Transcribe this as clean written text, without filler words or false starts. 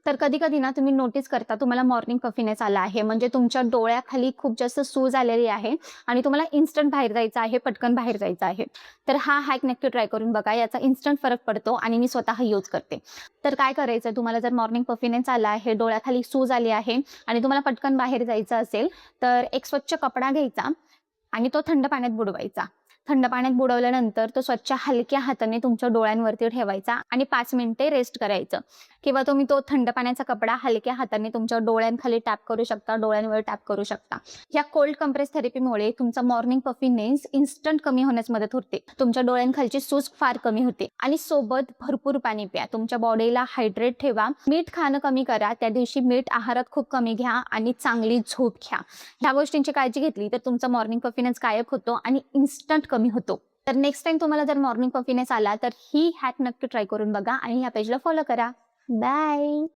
तर कधी-कधी ना तुम्ही नोटीस करता तुम्हाला मॉर्निंग पफीनेस आला आहे. म्हणजे तुमच्या डोळ्याखाली खूप जास्त सूज आलेली आहे आणि तुम्हाला इन्स्टंट बाहेर जायचं आहे, पटकन बाहेर जायचं आहे. तर हा हॅक नक्की ट्राय करून बघा. याचा इन्स्टंट फरक पडतो आणि मी स्वतः यूज करते. तर काय करायचं तुम्हाला जर मॉर्निंग पफीनेस आला आहे, डोळ्याखाली सूज आली आहे आणि तुम्हाला पटकन बाहेर जायचं असेल, तर एक स्वच्छ कपडा घ्यायचा आणि तो थंड पाण्यात बुडवायचा. थंड पाण्यात बुडवल्यानंतर तो स्वच्छ हलक्या हाताने तुमच्या डोळ्यांवरती ठेवायचा आणि 5 मिनिटे रेस्ट करायचं. किंवा तुम्ही तो थंड पाण्याचा कपडा हलक्या हाताने तुमच्या डोळ्यांखाली टॅप करू शकता, डोळ्यांवर टॅप करू शकता. या कोल्ड कंप्रेस थेरपीमुळे तुमचा मॉर्निंग पफीनेस इन्स्टंट कमी होण्यास मदत होते. तुमच्या डोळ्यांखालची सूज फार कमी होते आणि सोबत भरपूर पाणी प्या. तुमच्या बॉडीला हायड्रेट ठेवा. मीठ खाणं कमी करा. त्या दिवशी मीठ आहारात खूप कमी घ्या आणि चांगली झोप घ्या. ह्या गोष्टींची काळजी घेतली तर तुमचा मॉर्निंग पफीनेस गायब होतो आणि इन्स्टंट कमी होतो. तर नेक्स्ट टाईम तुम्हाला जर मॉर्निंग पफीनेस आला तर ही हॅक नक्की ट्राय करून बघा आणि ह्या पेजला फॉलो करा. बाय.